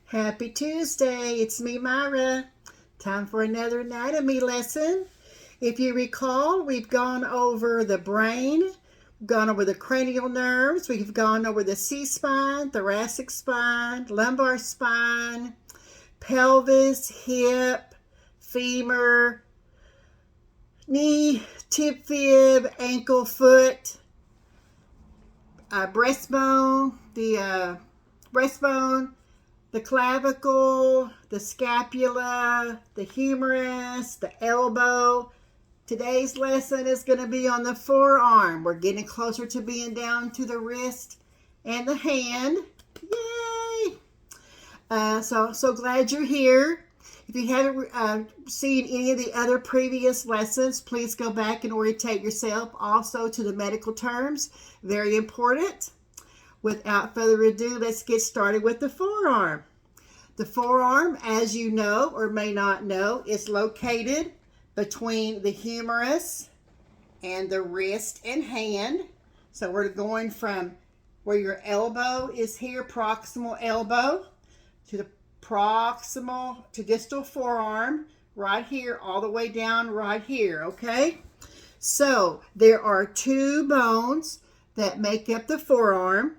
Happy Tuesday. It's me, Myra. Time for another anatomy lesson. If you recall, we've gone over the brain, we've gone over the cranial nerves, we've gone over the C-spine, thoracic spine, lumbar spine, pelvis, hip, femur, knee, tib fib, ankle, foot, breastbone, the clavicle, the scapula, the humerus, the elbow. Today's lesson is going to be on the forearm. We're getting closer to being down to the wrist and the hand. Yay! So glad you're here. If you haven't seen any of the other previous lessons, please go back and orientate yourself also to the medical terms. Very important. Without further ado, let's get started with the forearm. The forearm, as you know or may not know, is located between the humerus and the wrist and hand. So we're going from where your elbow is here, proximal elbow, to the proximal to distal forearm, right here, all the way down right here, okay? So there are two bones that make up the forearm.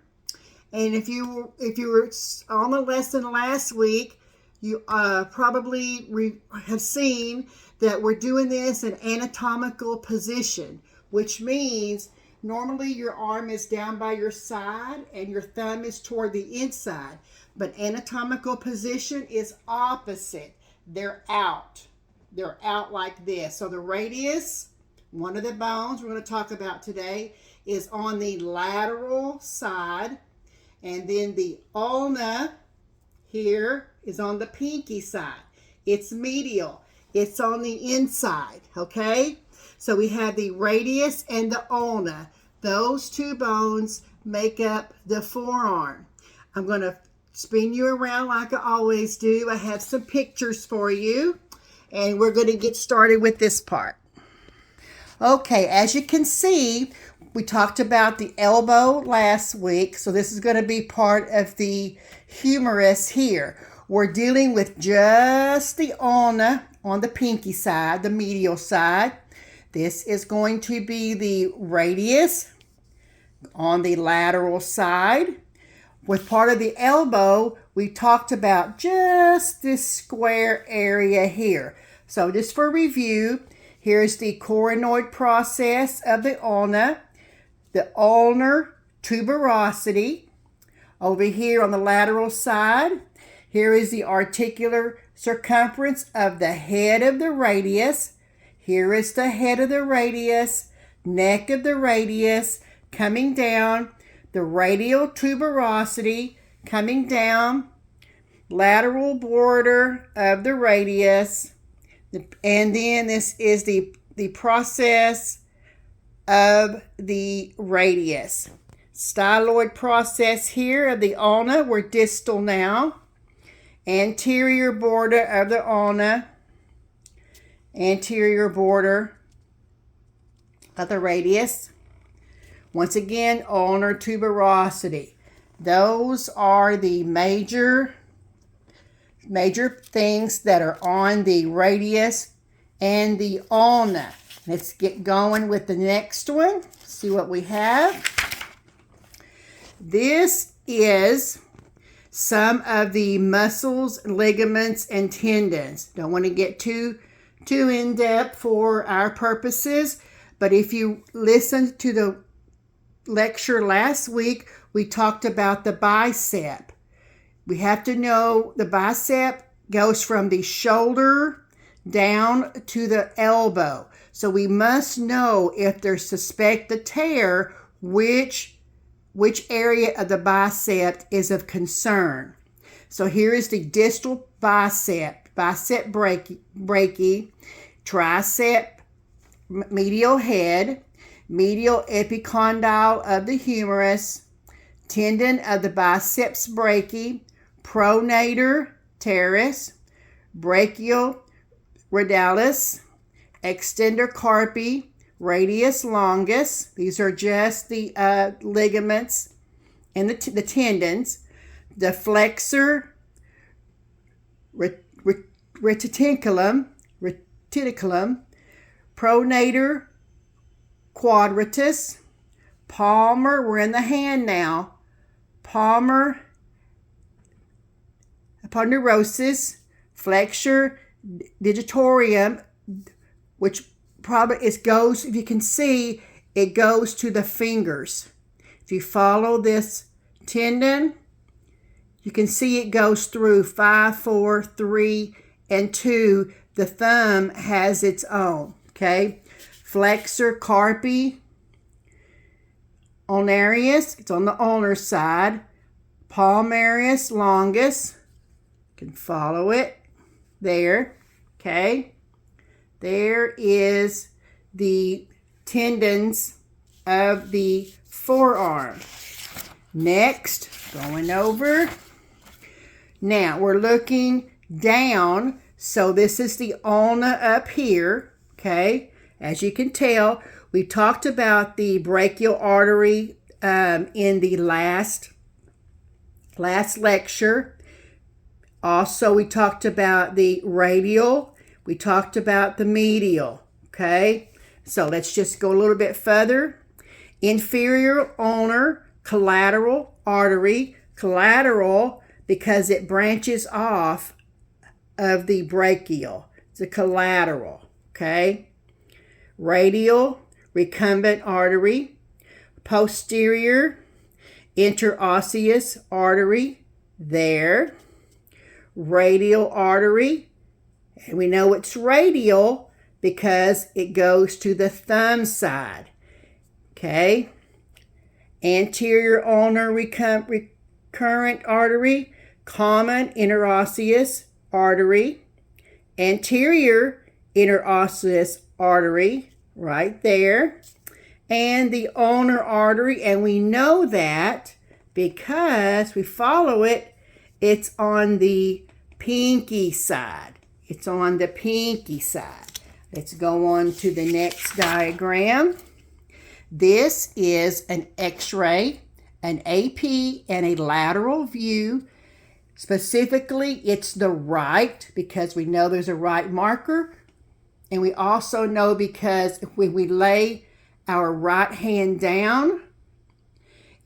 And if you were on the lesson last week, you probably have seen that we're doing this in anatomical position, which means normally your arm is down by your side and your thumb is toward the inside. But anatomical position is opposite. They're out. They're out like this. So the radius, one of the bones we're going to talk about today, is on the lateral side. And then the ulna here is on the pinky side. It's medial. It's on the inside, okay? So we have the radius and the ulna. Those two bones make up the forearm. I'm going to spin you around like I always do. I have some pictures for you, and we're going to get started with this part. Okay, as you can see, we talked about the elbow last week, so this is going to be part of the humerus here. We're dealing with just the ulna on the pinky side, the medial side. This is going to be the radius on the lateral side. With part of the elbow, we talked about just this square area here. So just for review, here's the coronoid process of the ulna, the ulnar tuberosity. Over here on the lateral side, here is the articular circumference of the head of the radius. Here is the head of the radius, neck of the radius, coming down, the radial tuberosity, coming down, lateral border of the radius, and then this is the process of the radius. Styloid process here of the ulna, we're distal now. Anterior border of the ulna, anterior border of the radius. Once again, ulnar tuberosity. Those are the major things that are on the radius and the ulna. Let's get going with the next one. See what we have. This is some of the muscles, ligaments, and tendons. Don't want to get too in depth for our purposes, but if you listened to the lecture last week, we talked about the bicep. We have to know the bicep goes from the shoulder down to the elbow. So we must know if there's suspected tear, which area of the bicep is of concern. So here is the distal bicep brachii, tricep medial head, medial epicondyle of the humerus, tendon of the biceps brachii, pronator teres, brachial radialis, extender carpi, radius longus. These are just the ligaments and the tendons. The flexor reticulum, pronator quadratus, palmar, we're in the hand now, palmar aponeurosis, flexor digitorum, which probably it goes, if you can see, it goes to the fingers. If you follow this tendon, you can see it goes through 5, 4, 3, and 2. The thumb has its own, okay? Flexor carpi ulnarius, it's on the ulnar side. Palmaris longus, you can follow it there, okay? There is the tendons of the forearm. Next, going over. Now, we're looking down. So this is the ulna up here, okay? As you can tell, we talked about the brachial artery in the last lecture. Also, we talked about the radial. We talked about the medial, okay? So let's just go a little bit further. Inferior ulnar collateral artery. Collateral because it branches off of the brachial. It's a collateral, okay? Radial recumbent artery. Posterior interosseous artery there. Radial artery, and we know it's radial because it goes to the thumb side, okay? Anterior ulnar recurrent artery, common interosseous artery, anterior interosseous artery right there, and the ulnar artery, and we know that because we follow it, it's on the pinky side. It's on the pinky side. Let's go on to the next diagram. This is an X-ray, an AP, and a lateral view. Specifically, it's the right because we know there's a right marker. And we also know because when we lay our right hand down,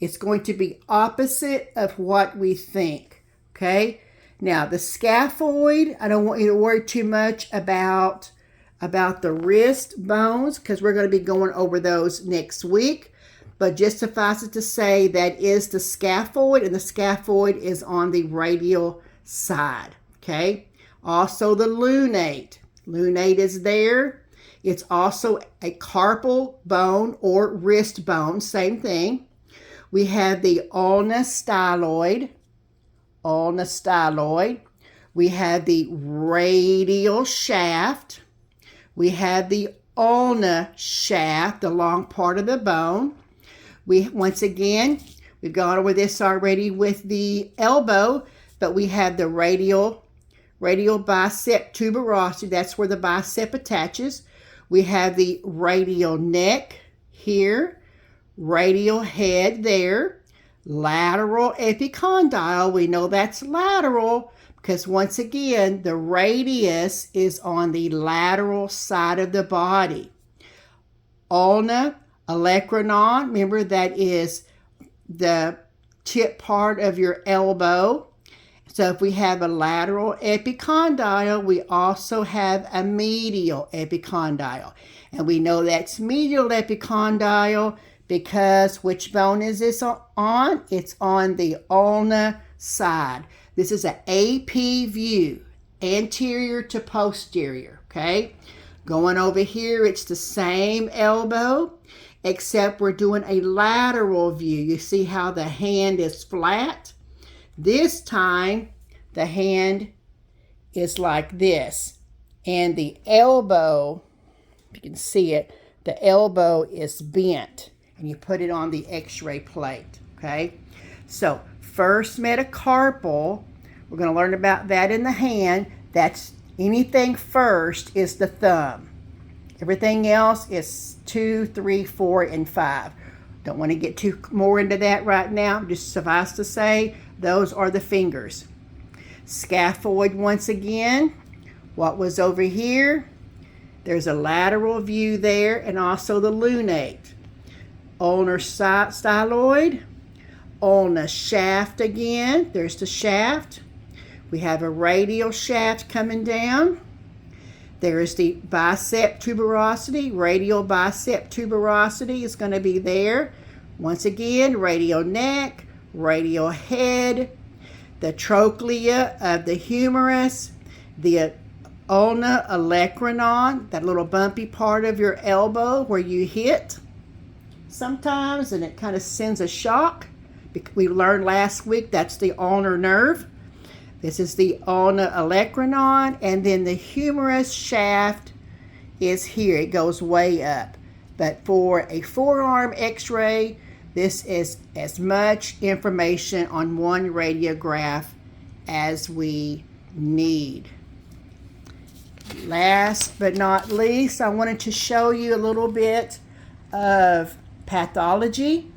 it's going to be opposite of what we think, okay? Now, the scaphoid, I don't want you to worry too much about the wrist bones because we're going to be going over those next week. But just suffice it to say that is the scaphoid, and the scaphoid is on the radial side, okay? Also the lunate. Lunate is there. It's also a carpal bone or wrist bone, same thing. We have the ulna styloid. We have the radial shaft. We have the ulna shaft, the long part of the bone. Once again, we've gone over this already with the elbow, but we have the radial bicep tuberosity. That's where the bicep attaches. We have the radial neck here, radial head there, lateral epicondyle. We know that's lateral because once again, the radius is on the lateral side of the body. Ulna olecranon, remember that is the tip part of your elbow. So if we have a lateral epicondyle, we also have a medial epicondyle. And we know that's medial epicondyle because which bone is this on? It's on the ulna side. This is an AP view, anterior to posterior, okay? Going over here, it's the same elbow, except we're doing a lateral view. You see how the hand is flat? This time, the hand is like this, and the elbow, if you can see it, the elbow is bent, and you put it on the X-ray plate, okay? So, first metacarpal, we're going to learn about that in the hand. That's anything first is the thumb. Everything else is 2, 3, 4, and 5. Don't want to get too more into that right now. Just suffice to say, those are the fingers. Scaphoid once again. What was over here? There's a lateral view there, and also the lunate. Ulnar styloid. Ulna shaft again. There's the shaft. We have a radial shaft coming down. There is the bicep tuberosity. Radial bicep tuberosity is going to be there. Once again, radial neck, radial head, the trochlea of the humerus, the ulna olecranon, that little bumpy part of your elbow where you hit sometimes and it kind of sends a shock. We learned last week that's the ulnar nerve. This is the ulna olecranon, and then the humerus shaft is here. It goes way up. But for a forearm x-ray, this is as much information on one radiograph as we need. Last but not least, I wanted to show you a little bit of pathology.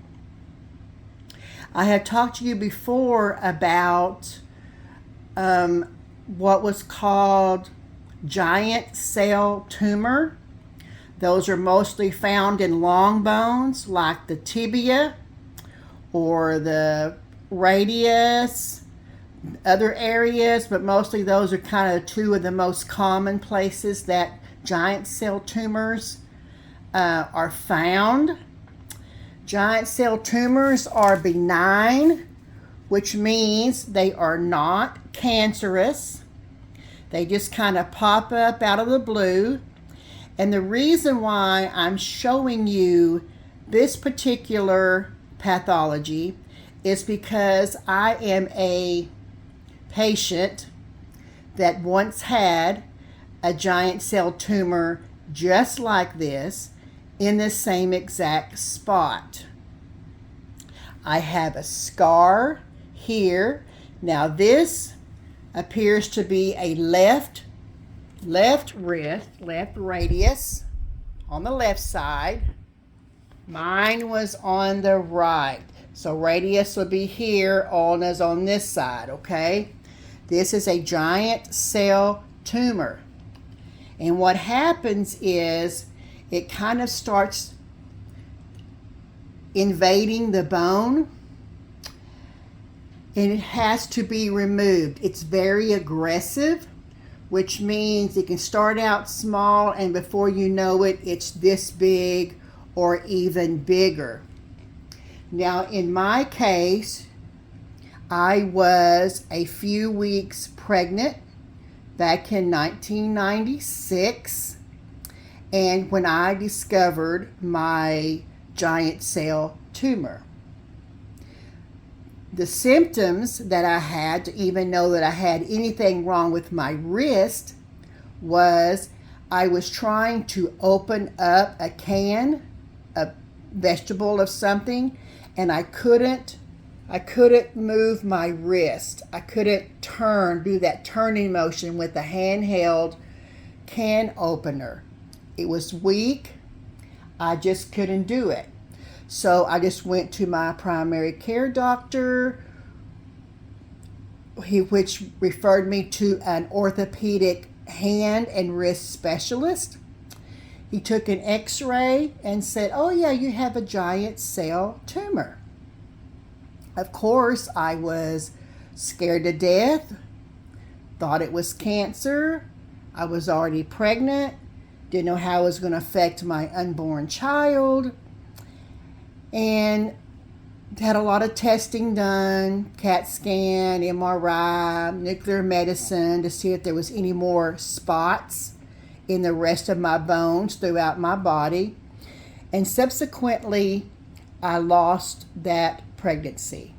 I have talked to you before about what was called giant cell tumor. Those are mostly found in long bones like the tibia or the radius, other areas, but mostly those are kind of two of the most common places that giant cell tumors are found. Giant cell tumors are benign, which means they are not cancerous. They just kind of pop up out of the blue. And the reason why I'm showing you this particular pathology is because I am a patient that once had a giant cell tumor just like this in the same exact spot. I have a scar here. Now this appears to be a left wrist, left radius on the left side. Mine was on the right. So radius will be here, ulna's on this side, okay? This is a giant cell tumor. And what happens is it kind of starts invading the bone, and it has to be removed. It's very aggressive, which means it can start out small and before you know it, it's this big or even bigger. Now, in my case, I was a few weeks pregnant back in 1996, and when I discovered my giant cell tumor. The symptoms that I had to even know that I had anything wrong with my wrist was I was trying to open up a can, a vegetable of something, and I couldn't move my wrist. I couldn't do that turning motion with the handheld can opener. It was weak. I just couldn't do it. So I just went to my primary care doctor, which referred me to an orthopedic hand and wrist specialist. He took an x-ray and said, "Oh yeah, you have a giant cell tumor." Of course, I was scared to death, thought it was cancer. I was already pregnant, didn't know how it was going to affect my unborn child, and had a lot of testing done, CAT scan, MRI, nuclear medicine to see if there was any more spots in the rest of my bones throughout my body. And subsequently, I lost that pregnancy.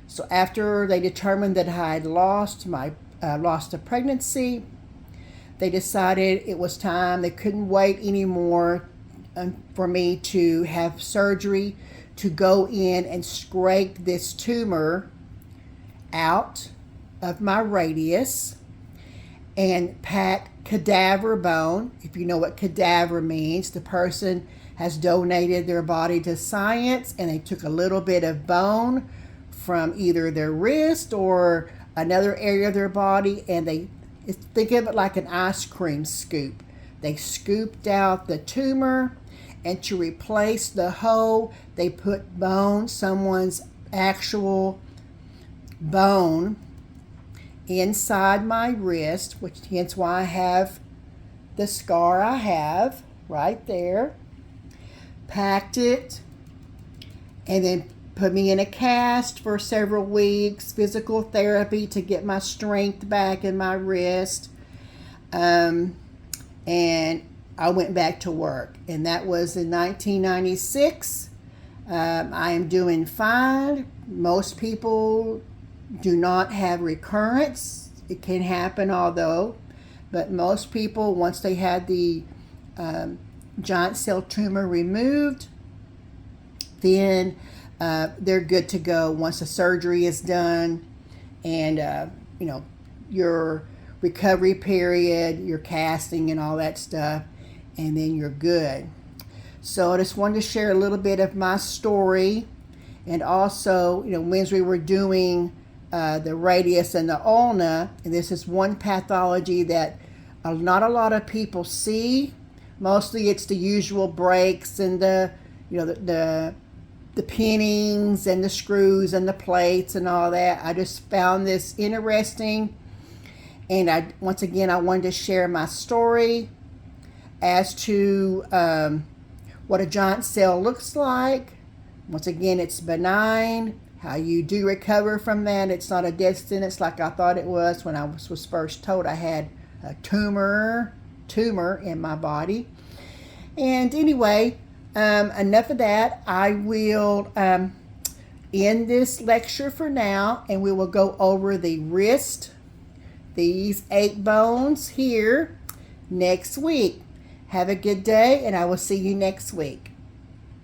So after they determined that I had lost the pregnancy, they decided it was time. They couldn't wait anymore for me to have surgery to go in and scrape this tumor out of my radius and pack cadaver bone. If you know what cadaver means, the person has donated their body to science and they took a little bit of bone from either their wrist or another area of their body, and they think of it like an ice cream scoop. They scooped out the tumor, and to replace the hole, they put bone, someone's actual bone, inside my wrist, which hence why I have the scar I have right there. Packed it, and then put me in a cast for several weeks, physical therapy to get my strength back in my wrist. And I went back to work, and that was in 1996. I am doing fine. Most people do not have recurrence. It can happen, although, but most people, once they had the giant cell tumor removed, then they're good to go once the surgery is done, and your recovery period, your casting and all that stuff, and then you're good. So I just wanted to share a little bit of my story, and also, when we were doing the radius and the ulna, and this is one pathology that not a lot of people see. Mostly it's the usual breaks and the pinnings and the screws and the plates and all that. I just found this interesting, and once again I wanted to share my story as to what a giant cell looks like. Once again, it's benign. How you do recover from that. It's not a death sentence like I thought it was when I was first told I had a tumor in my body. And anyway, enough of that. I will end this lecture for now, and we will go over the wrist, these 8 bones here, next week. Have a good day, and I will see you next week.